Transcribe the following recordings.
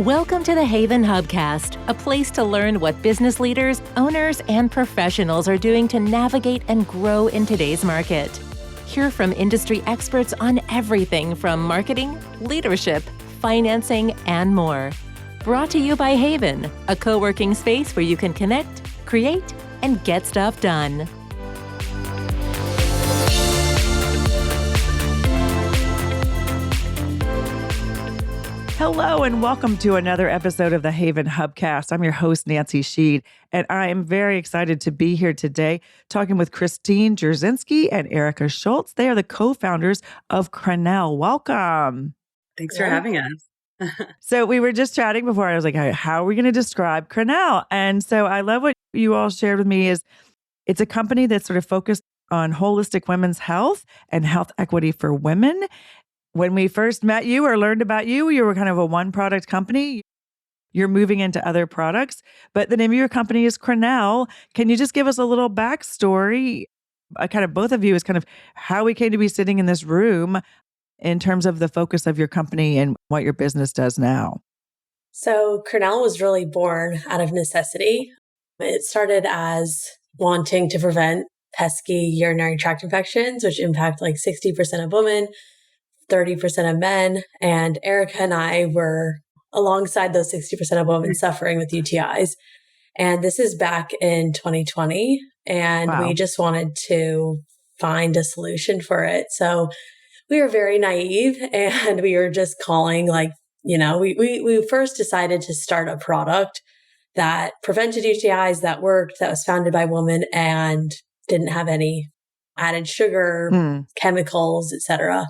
Welcome to the HAYVN Hubcast, a place to learn what business leaders, owners, and professionals are doing to navigate and grow in today's market. Hear from industry experts on everything from marketing, leadership, financing, and more. Brought to you by HAYVN, a co-working space where you can connect, create, and get stuff done. Hello and welcome to another episode of the HAYVN Hubcast. I'm your host, Nancy Sheed, and I am very excited to be here today talking with Christine Jurzenski and Erica Schultz. They are the co-founders of Cranel. Welcome. Thanks for having us. So we were just chatting before. I was like, how are we going to describe Cranel? And so I love what you all shared with me is it's a company that's sort of focused on holistic women's health and health equity for women. When we first met you or learned about you, you were kind of a one-product company. You're moving into other products, but the name of your company is Cranel. Can you just give us a little backstory, kind of both of you, is kind of how we came to be sitting in this room in terms of the focus of your company and what your business does now? So Cranel was really born out of necessity. It started as wanting to prevent pesky urinary tract infections, which impact like 60% of women, 30% of men. And Erica and I were alongside those 60% of women suffering with UTIs. And this is back in 2020. And we just wanted to find a solution for it. So we were very naive and we were just calling we first decided to start a product that prevented UTIs, that worked, that was founded by women and didn't have any added sugar, chemicals, etc.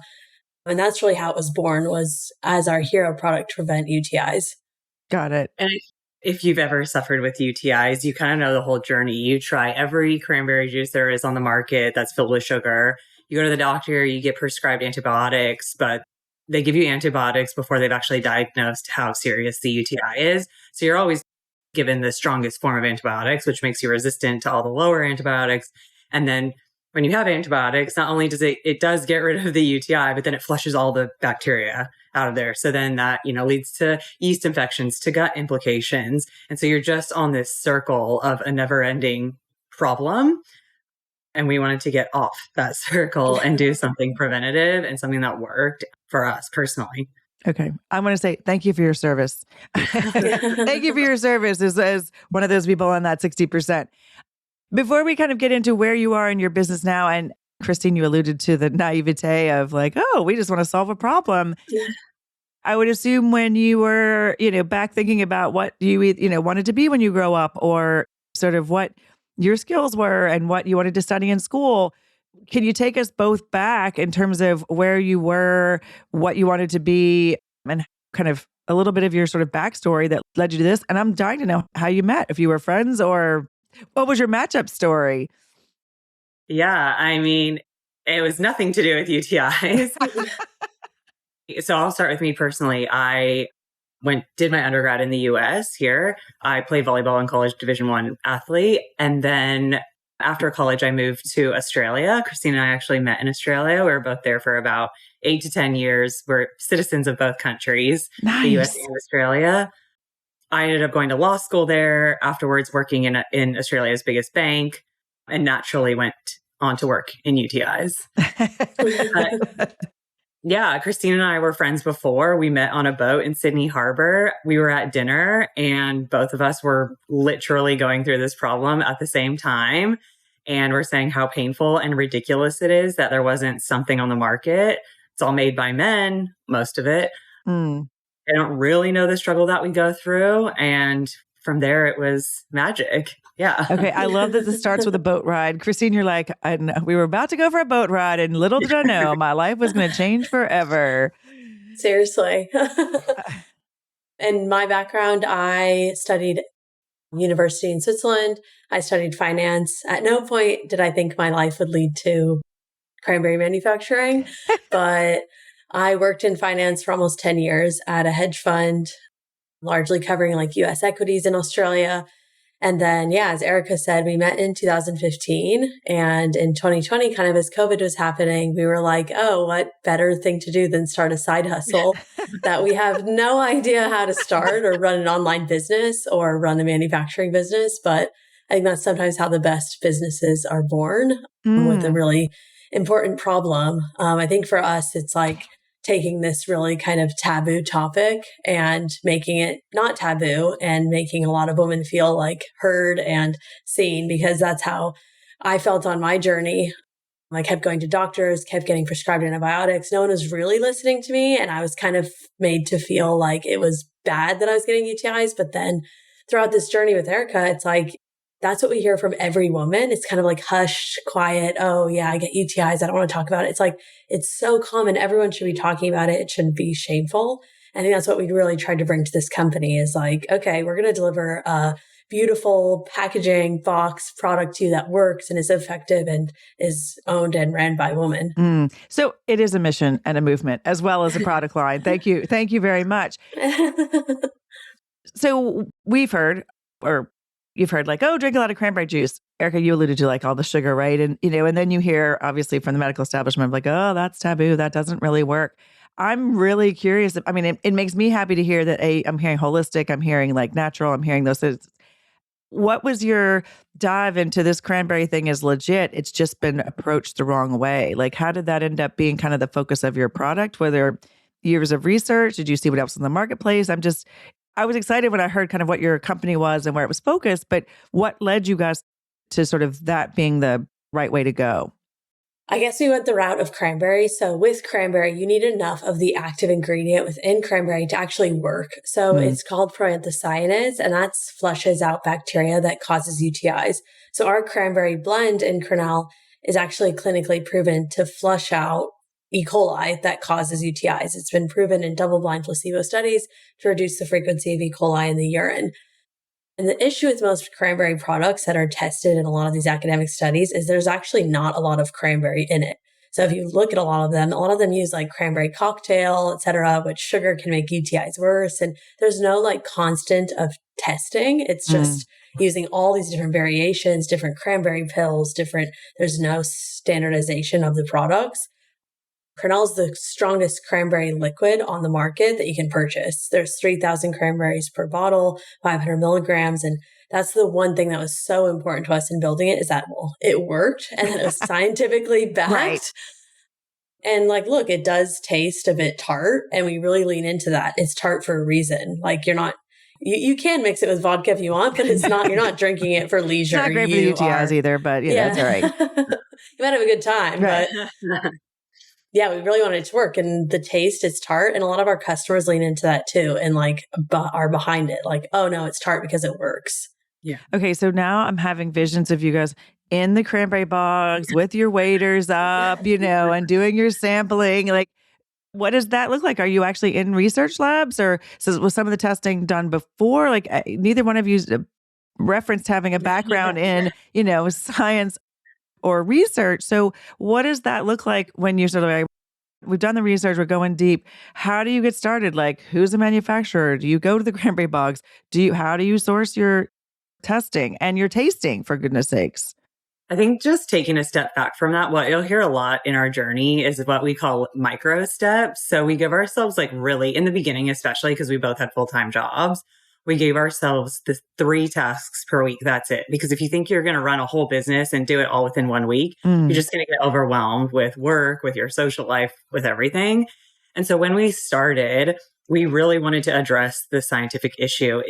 And that's really how it was born, was as our hero product to prevent UTIs. Got it. And if you've ever suffered with UTIs, you kind of know the whole journey. You try every cranberry juice there is on the market that's filled with sugar. You go to the doctor, you get prescribed antibiotics, but they give you antibiotics before they've actually diagnosed how serious the UTI is. So you're always given the strongest form of antibiotics, which makes you resistant to all the lower antibiotics. And then when you have antibiotics, not only does it does get rid of the UTI, but then it flushes all the bacteria out of there. So then that, leads to yeast infections, to gut implications. And so you're just on this circle of a never-ending problem. And we wanted to get off that circle and do something preventative and something that worked for us personally. Okay. I want to say thank you for your service. Thank you for your service as one of those people on that 60%. Before we kind of get into where you are in your business now, and Christine, you alluded to the naivete of like, we just want to solve a problem. Yeah. I would assume when you were, back thinking about what you, wanted to be when you grow up, or sort of what your skills were and what you wanted to study in school, can you take us both back in terms of where you were, what you wanted to be, and kind of a little bit of your sort of backstory that led you to this? And I'm dying to know how you met, if you were friends or what was your matchup story? Yeah, I mean, it was nothing to do with UTIs. So I'll start with me personally. I did my undergrad in the US here. I played volleyball in college, Division I athlete. And then after college, I moved to Australia. Christine and I actually met in Australia. We were both there for about 8 to 10 years. We're citizens of both countries, the US and Australia. I ended up going to law school there, afterwards working in Australia's biggest bank, and naturally went on to work in UTIs. Yeah, Christine and I were friends before. We met on a boat in Sydney Harbor. We were at dinner and both of us were literally going through this problem at the same time. And we're saying how painful and ridiculous it is that there wasn't something on the market. It's all made by men, most of it. I don't really know the struggle that we go through. And from there, it was magic. Yeah. Okay. I love that this starts with a boat ride. Christine, you're like, we were about to go for a boat ride and little did I know my life was going to change forever. Seriously. In my background, I studied university in Switzerland. I studied finance. At no point did I think my life would lead to cranberry manufacturing, but I worked in finance for almost 10 years at a hedge fund, largely covering like US equities in Australia. And then, as Erica said, we met in 2015, and in 2020, kind of as COVID was happening, we were like, oh, what better thing to do than start a side hustle that we have no idea how to start or run an online business or run a manufacturing business. But I think that's sometimes how the best businesses are born, with a really important problem. I think for us, it's like taking this really kind of taboo topic and making it not taboo and making a lot of women feel like heard and seen, because that's how I felt on my journey. I kept going to doctors, kept getting prescribed antibiotics. No one was really listening to me. And I was kind of made to feel like it was bad that I was getting UTIs. But then throughout this journey with Erica, it's like, that's what we hear from every woman. It's kind of like hush, quiet. Oh yeah, I get UTIs. I don't want to talk about it. It's like, it's so common. Everyone should be talking about it. It shouldn't be shameful. I think that's what we really tried to bring to this company is like, okay, we're going to deliver a beautiful packaging box product to you that works and is effective and is owned and ran by women. So it is a mission and a movement as well as a product line. Thank you. Thank you very much. So we've heard, or you've heard like, oh, drink a lot of cranberry juice. Erica, you alluded to like all the sugar, right? And, and then you hear obviously from the medical establishment, like, oh, that's taboo. That doesn't really work. I'm really curious. I mean, it makes me happy to hear that I'm hearing holistic, I'm hearing like natural, I'm hearing those things. What was your dive into this cranberry thing is legit? It's just been approached the wrong way. Like, how did that end up being kind of the focus of your product? Were there years of research? Did you see what else in the marketplace? I was excited when I heard kind of what your company was and where it was focused, but what led you guys to sort of that being the right way to go? I guess we went the route of cranberry. So with cranberry, you need enough of the active ingredient within cranberry to actually work. So it's called proanthocyanins, and that flushes out bacteria that causes UTIs. So our cranberry blend in Cranel is actually clinically proven to flush out E. coli that causes UTIs. It's been proven in double-blind placebo studies to reduce the frequency of E. coli in the urine. And the issue with most cranberry products that are tested in a lot of these academic studies is there's actually not a lot of cranberry in it. So if you look at a lot of them use like cranberry cocktail, et cetera, which sugar can make UTIs worse. And there's no like constant of testing. It's just using all these different variations, different cranberry pills, there's no standardization of the products. Cranel is the strongest cranberry liquid on the market that you can purchase. There's 3,000 cranberries per bottle, 500 milligrams. And that's the one thing that was so important to us in building it is that, it worked and it was scientifically backed. Right. And like, look, it does taste a bit tart and we really lean into that. It's tart for a reason. Like you can mix it with vodka if you want, but you're not drinking it for leisure. It's not great for the UTIs either, but it's all right. You might have a good time, right. But yeah, we really wanted it to work, and the taste is tart, and a lot of our customers lean into that too, and like are behind it. Like, oh no, it's tart because it works. Yeah. Okay, so now I'm having visions of you guys in the cranberry bogs with your waders up, and doing your sampling. Like, what does that look like? Are you actually in research labs, or was some of the testing done before? Like, neither one of you referenced having a background in, science or research. So what does that look like when you're sort of like, we've done the research, we're going deep. How do you get started? Like, who's the manufacturer? Do you go to the cranberry bogs? How do you source your testing and your tasting, for goodness sakes? I think just taking a step back from that, what you'll hear a lot in our journey is what we call micro steps. So we give ourselves like really in the beginning, especially because we both had full-time jobs, we gave ourselves the 3 tasks per week. That's it. Because if you think you're going to run a whole business and do it all within 1 week, you're just going to get overwhelmed with work, with your social life, with everything. And so when we started, we really wanted to address the scientific issue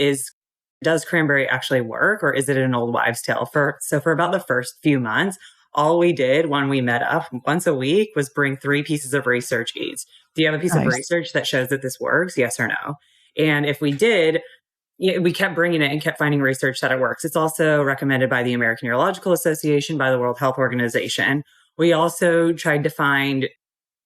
does cranberry actually work, or is it an old wives' tale? So for about the first few months, all we did when we met up once a week was bring 3 pieces of research aids. Do you have a piece of research that shows that this works? Yes or no? And if we did, we kept bringing it and kept finding research that it works. It's also recommended by the American Urological Association, by the World Health Organization. We also tried to find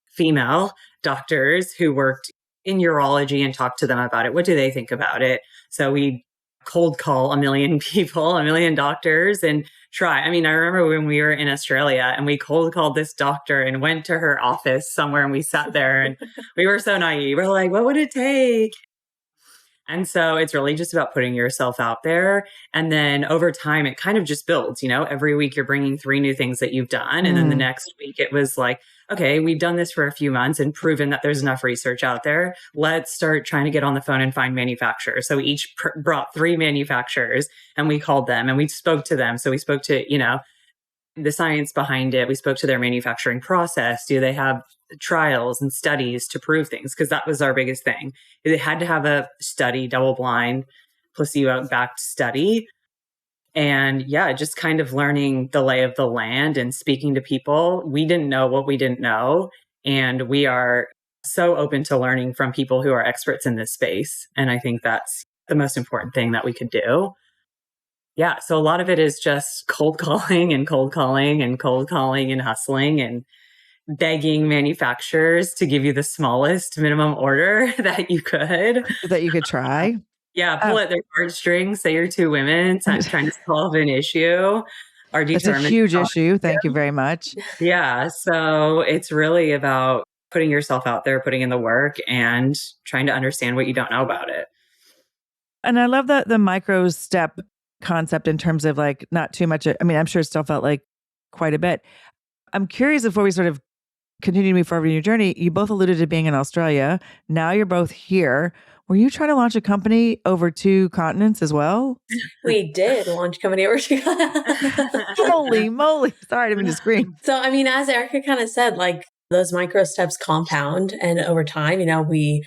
female doctors who worked in urology and talk to them about it. What do they think about it? So we cold call 1 million people, 1 million doctors and try. I mean, I remember when we were in Australia and we cold called this doctor and went to her office somewhere and we sat there and we were so naive. We're like, what would it take? And so it's really just about putting yourself out there. And then over time, it kind of just builds, every week you're bringing 3 new things that you've done. And then the next week it was like, okay, we've done this for a few months and proven that there's enough research out there. Let's start trying to get on the phone and find manufacturers. So we each brought 3 manufacturers and we called them and we spoke to them. So we spoke to, the science behind it. We spoke to their manufacturing process. Do they have trials and studies to prove things? Because that was our biggest thing. They had to have a study, double-blind, placebo-backed study. And just kind of learning the lay of the land and speaking to people. We didn't know what we didn't know. And we are so open to learning from people who are experts in this space. And I think that's the most important thing that we could do. Yeah. So a lot of it is just cold calling and hustling and begging manufacturers to give you the smallest minimum order that you could. That you could try. Yeah. Pull at their heartstrings. Say you're 2 women trying to solve an issue. It's a huge issue. Thank you very much. Yeah. So it's really about putting yourself out there, putting in the work and trying to understand what you don't know about it. And I love the micro step concept in terms of like not too much. I mean, I'm sure it still felt like quite a bit. I'm curious before we sort of continue to move forward in your journey, you both alluded to being in Australia. Now you're both here. Were you trying to launch a company over 2 continents as well? We did launch a company over 2 continents. Holy moly. Sorry, I didn't mean to scream. So, I mean, as Erica kind of said, like those micro steps compound. And over time, we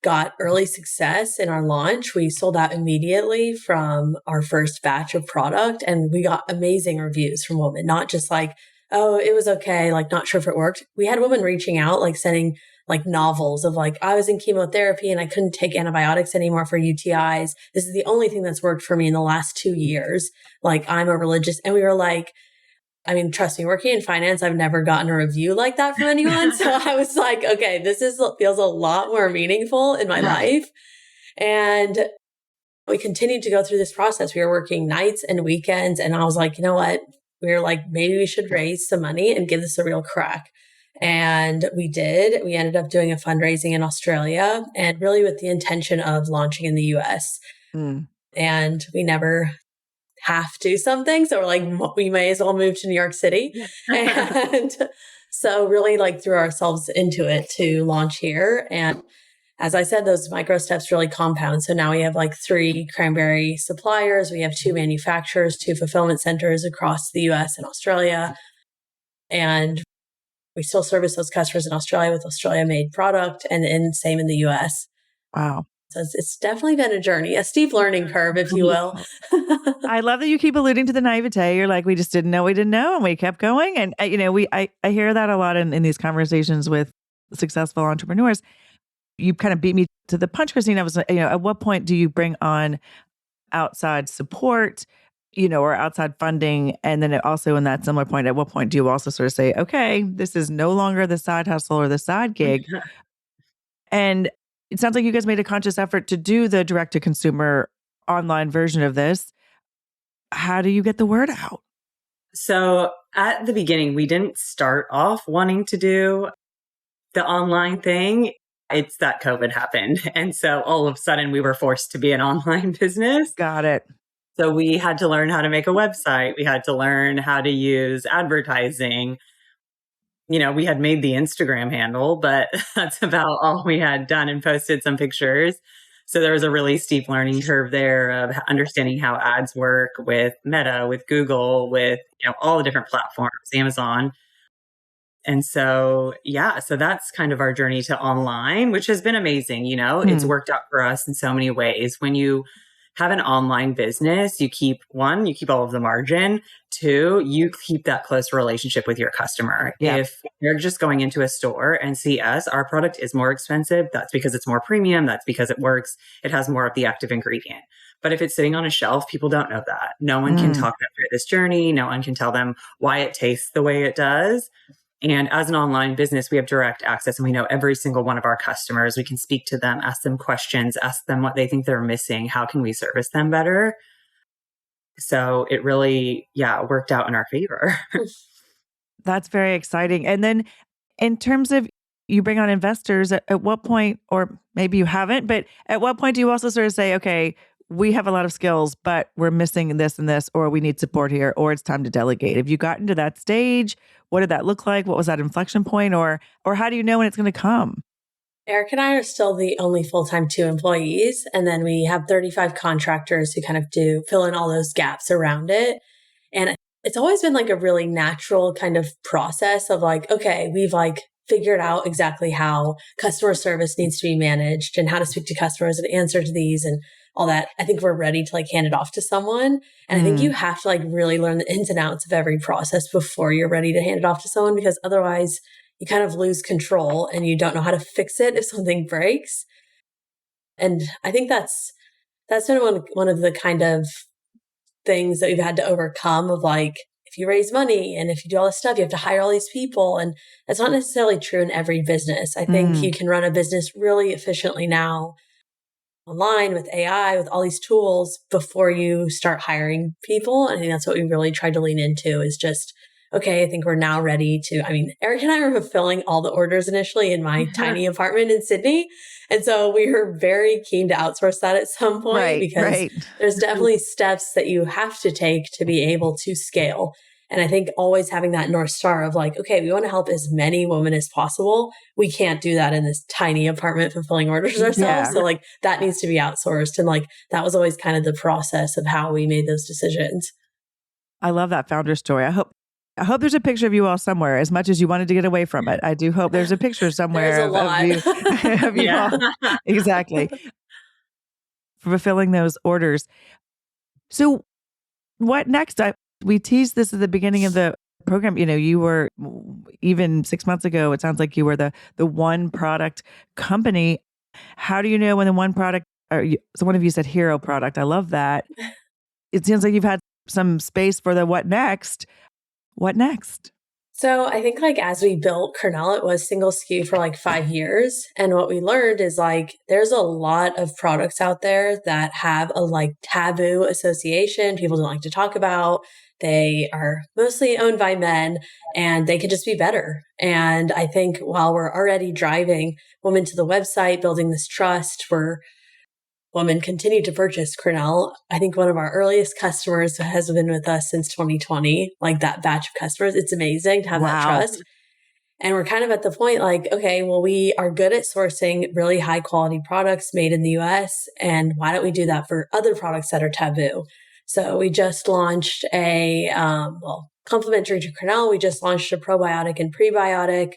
got early success in our launch. We sold out immediately from our first batch of product. And we got amazing reviews from women, not just like, oh, it was okay, like not sure if it worked. We had women reaching out, like sending like novels of like, I was in chemotherapy and I couldn't take antibiotics anymore for UTIs. This is the only thing that's worked for me in the last 2 years. Like I'm a religious, and we were like, I mean, trust me, working in finance, I've never gotten a review like that from anyone. So I was like, okay, feels a lot more meaningful in my life. And we continued to go through this process. We were working nights and weekends. And I was like, you know what? We were like, maybe we should raise some money and give this a real crack. And we did. We ended up doing a fundraising in Australia and really with the intention of launching in the US. And we never have to something. So we're like, we may as well move to New York City. And so really like threw ourselves into it to launch here. And as I said, those micro steps really compound. So now we have like 3 cranberry suppliers. We have 2 manufacturers, 2 fulfillment centers across the US and Australia. And we still service those customers in Australia with Australia made product and same in the US. Wow. So it's definitely been a journey, a steep learning curve, if you will. I love that you keep alluding to the naivete. You're like, we just didn't know we didn't know, and we kept going. And I hear that a lot in these conversations with successful entrepreneurs. You kind of beat me to the punch, Christine. I was, at what point do you bring on outside support, or outside funding? And then also in that similar point, at what point do you also sort of say, okay, this is no longer the side hustle or the side gig? And it sounds like you guys made a conscious effort to do the direct to consumer online version of this. How do you get the word out? So at the beginning, we didn't start off wanting to do the online thing. It's that COVID happened. And so all of a sudden we were forced to be an online business. Got it. So we had to learn how to make a website. We had to learn how to use advertising. We had made the Instagram handle, but that's about all we had done and posted some pictures. So there was a really steep learning curve there of understanding how ads work with Meta, with Google, with all the different platforms, Amazon. And so, so that's kind of our journey to online, which has been amazing. It's worked out for us in so many ways. When you have an online business, you keep all of the margin. 2, you keep that close relationship with your customer. Yeah. If you're just going into a store and see us, our product is more expensive. That's because it's more premium. That's because it works. It has more of the active ingredient. But if it's sitting on a shelf, people don't know that. No one can talk them through this journey. No one can tell them why it tastes the way it does. And as an online business, we have direct access and we know every single one of our customers. We can speak to them, ask them questions, ask them what they think they're missing. How can we service them better? So it really, worked out in our favor. That's very exciting. And then in terms of you bring on investors, at what point, or maybe you haven't, but at what point do you also sort of say, okay, we have a lot of skills, but we're missing this and this, or we need support here, or it's time to delegate? Have you gotten to that stage? What did that look like? What was that inflection point? Or how do you know when it's going to come? Eric and I are still the only full-time 2 employees. And then we have 35 contractors who kind of fill in all those gaps around it. And it's always been like a really natural kind of process of like, okay, we've like figured out exactly how customer service needs to be managed and how to speak to customers and answer to these and all that. I think we're ready to like hand it off to someone. And I think you have to like really learn the ins and outs of every process before you're ready to hand it off to someone, because otherwise you kind of lose control and you don't know how to fix it if something breaks. And I think that's been one of the kind of things that we've had to overcome of like, if you raise money and if you do all this stuff, you have to hire all these people. And that's not necessarily true in every business. I think you can run a business really efficiently now online with AI, with all these tools before you start hiring people. I think that's what we really tried to lean into is just, okay, I think we're now ready to, I mean, Eric and I were fulfilling all the orders initially in my tiny apartment in Sydney. And so we were very keen to outsource that at some point because there's definitely steps that you have to take to be able to scale. And I think always having that North Star of like, okay, we want to help as many women as possible. We can't do that in this tiny apartment fulfilling orders ourselves. Yeah. So like that needs to be outsourced. And like that was always kind of the process of how we made those decisions. I love that founder story. I hope there's a picture of you all somewhere, as much as you wanted to get away from it. I do hope there's a picture somewhere of you all. Exactly. Fulfilling those orders. So what next? We teased this at the beginning of the program. You know, you were, even 6 months ago, it sounds like you were the one product company. How do you know when the one product, so one of you said hero product. I love that. It seems like you've had some space for the what next. What next? So I think like as we built Cranel, it was single SKU for like 5 years. And what we learned is like, there's a lot of products out there that have a like taboo association. People don't like to talk about. They are mostly owned by men and they could just be better. And I think while we're already driving women to the website, building this trust, women continue to purchase Cranel. I think one of our earliest customers has been with us since 2020, like that batch of customers. It's amazing to have that trust. And we're kind of at the point like, okay, well, we are good at sourcing really high quality products made in the US. And why don't we do that for other products that are taboo? So we just launched complementary to Cranel, we just launched a probiotic and prebiotic.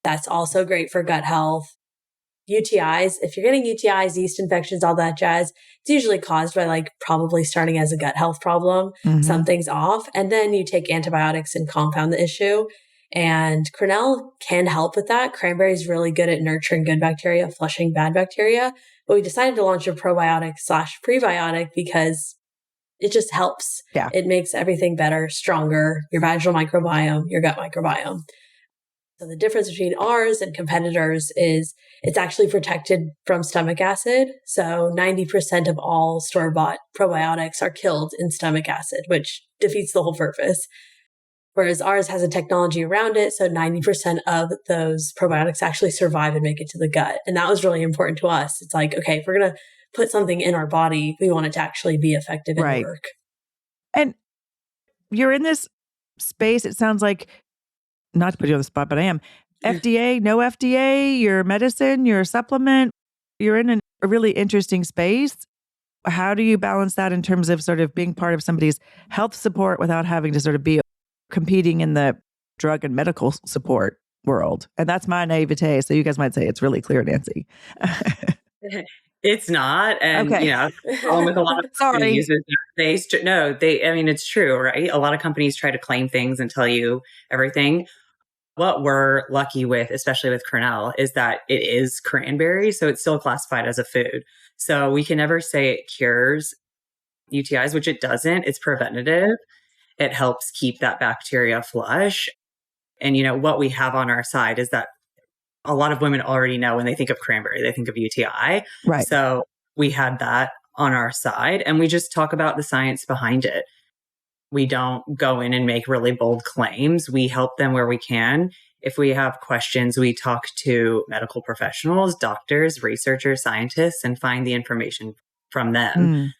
That's also great for gut health. UTIs, if you're getting UTIs, yeast infections, all that jazz, it's usually caused by like probably starting as a gut health problem. Something's off. And then you take antibiotics and compound the issue. And Cranel can help with that. Cranberry is really good at nurturing good bacteria, flushing bad bacteria. But we decided to launch a probiotic/prebiotic because it just helps. Yeah. It makes everything better, stronger, your vaginal microbiome, your gut microbiome. So the difference between ours and competitors is it's actually protected from stomach acid. So 90% of all store-bought probiotics are killed in stomach acid, which defeats the whole purpose. Whereas ours has a technology around it. So 90% of those probiotics actually survive and make it to the gut. And that was really important to us. It's like, okay, if we're going to put something in our body, we want it to actually be effective and work. And you're in this space, it sounds like, not to put you on the spot, but I am. FDA, no FDA, your medicine, your supplement, you're in a really interesting space. How do you balance that in terms of sort of being part of somebody's health support without having to sort of be competing in the drug and medical support world? And that's my naivete. So you guys might say it's really clear, Nancy. It's not. And, you know, along with a lot of companies, it's true, right? A lot of companies try to claim things and tell you everything. What we're lucky with, especially with Cranel, is that it is cranberry. So it's still classified as a food. So we can never say it cures UTIs, which it doesn't. It's preventative. It helps keep that bacteria flush. And, you know, what we have on our side is that a lot of women already know when they think of cranberry, they think of UTI. Right. So we had that on our side and we just talk about the science behind it. We don't go in and make really bold claims. We help them where we can. If we have questions, we talk to medical professionals, doctors, researchers, scientists, and find the information from them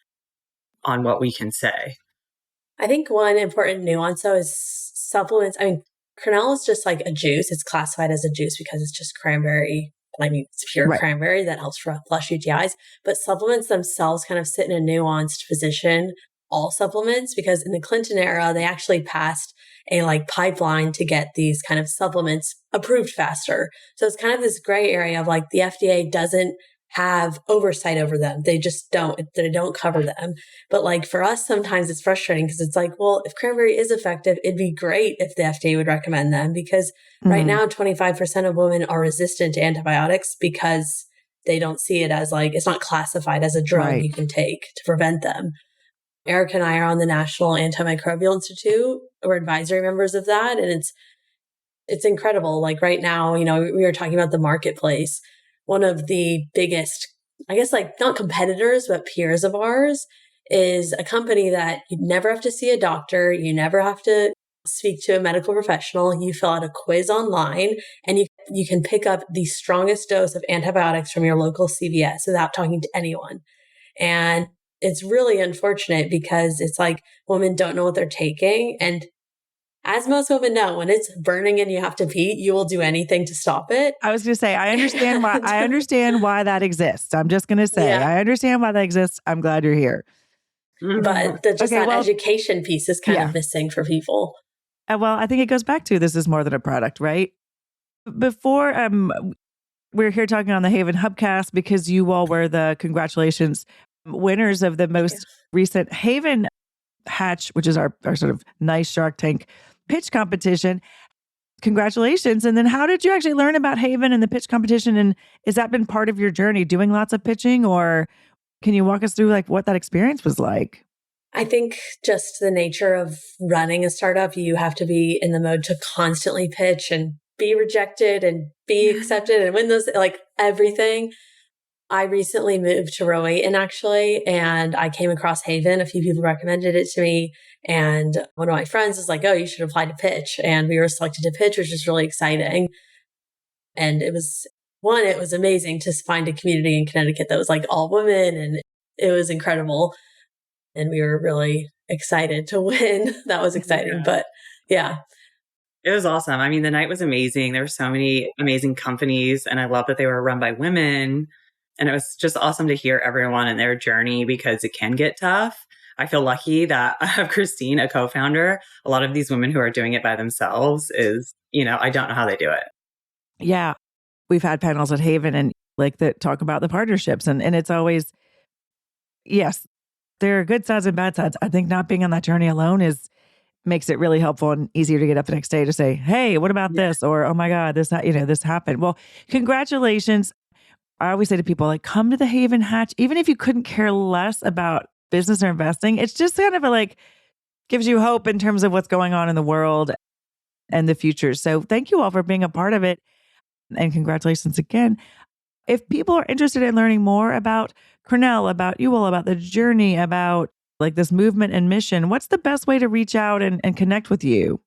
on what we can say. I think one important nuance though is supplements. I mean, Cranel is just like a juice. It's classified as a juice because it's just cranberry. I mean, it's pure cranberry that helps flush UTIs. But supplements themselves kind of sit in a nuanced position, all supplements, because in the Clinton era, they actually passed a like pipeline to get these kind of supplements approved faster. So it's kind of this gray area of like the FDA doesn't have oversight over them. They just don't cover them. But like for us, sometimes it's frustrating because it's like, well, if cranberry is effective, it'd be great if the FDA would recommend them because right now, 25% of women are resistant to antibiotics because they don't see it as like, it's not classified as a drug you can take to prevent them. Erica and I are on the National Antimicrobial Institute. We're advisory members of that. And it's incredible. Like right now, you know, we were talking about the marketplace. One of the biggest, I guess, like not competitors, but peers of ours is a company that you never have to see a doctor. You never have to speak to a medical professional. You fill out a quiz online and you can pick up the strongest dose of antibiotics from your local CVS without talking to anyone. And it's really unfortunate because it's like women don't know what they're taking. And as most women know, when it's burning and you have to pee, you will do anything to stop it. I was going to say, I understand why that exists. I'm just going to say, I understand why that exists. I'm glad you're here. But that education piece is kind of missing for people. Well, I think it goes back to this is more than a product, right? Before we're here talking on the HAYVN Hubcast because you all were the congratulations winners of the most recent HAYVN Hatch, which is our sort of nice Shark Tank pitch competition. Congratulations. And then how did you actually learn about HAYVN and the pitch competition? And has that been part of your journey, doing lots of pitching? Or can you walk us through like what that experience was like? I think just the nature of running a startup, you have to be in the mode to constantly pitch and be rejected and be accepted and win those, like everything. I recently moved to Rowayton actually, and I came across HAYVN. A few people recommended it to me. And one of my friends was like, oh, you should apply to pitch. And we were selected to pitch, which is really exciting. And it was amazing to find a community in Connecticut that was like all women. And it was incredible. And we were really excited to win. That was exciting. But yeah. It was awesome. I mean, the night was amazing. There were so many amazing companies, and I love that they were run by women. And it was just awesome to hear everyone and their journey because it can get tough. I feel lucky that I have Christine, a co-founder. A lot of these women who are doing it by themselves is, you know, I don't know how they do it. Yeah. We've had panels at HAYVN and like that talk about the partnerships and it's always, yes, there are good sides and bad sides. I think not being on that journey alone makes it really helpful and easier to get up the next day to say, hey, what about this? Or, oh my God, this happened. Well, congratulations. I always say to people, like, come to the HAYVN Hatch, even if you couldn't care less about business or investing, it's just kind of gives you hope in terms of what's going on in the world and the future. So thank you all for being a part of it. And congratulations again. If people are interested in learning more about Cranel, about you all, about the journey, about like this movement and mission, what's the best way to reach out and connect with you?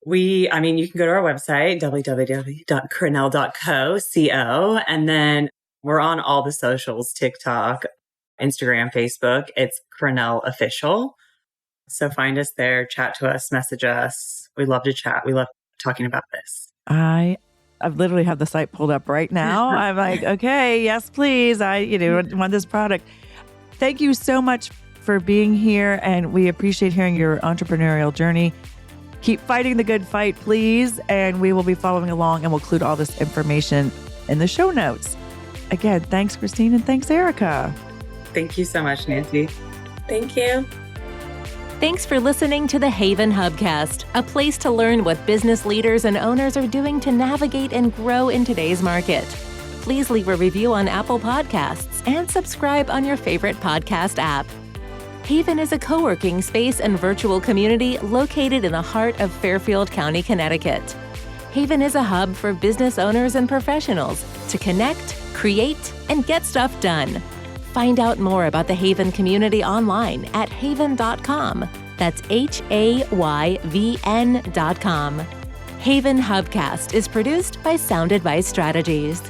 You can go to our website, www.cranel.co, and then we're on all the socials, TikTok, Instagram, Facebook. It's Cranel Official. So find us there, chat to us, message us. We love to chat. We love talking about this. I've literally have the site pulled up right now. I'm like, okay, yes, please. I want this product. Thank you so much for being here. And we appreciate hearing your entrepreneurial journey. Keep fighting the good fight, please. And we will be following along and we'll include all this information in the show notes. Again, thanks, Christine, and thanks, Erica. Thank you so much, Nancy. Thank you. Thanks for listening to the HAYVN Hubcast, a place to learn what business leaders and owners are doing to navigate and grow in today's market. Please leave a review on Apple Podcasts and subscribe on your favorite podcast app. HAYVN is a co-working space and virtual community located in the heart of Fairfield County, Connecticut. HAYVN is a hub for business owners and professionals to connect, create, and get stuff done. Find out more about the HAYVN community online at hayvn.com. That's HAYVN.com. HAYVN Hubcast is produced by Sound Advice Strategies.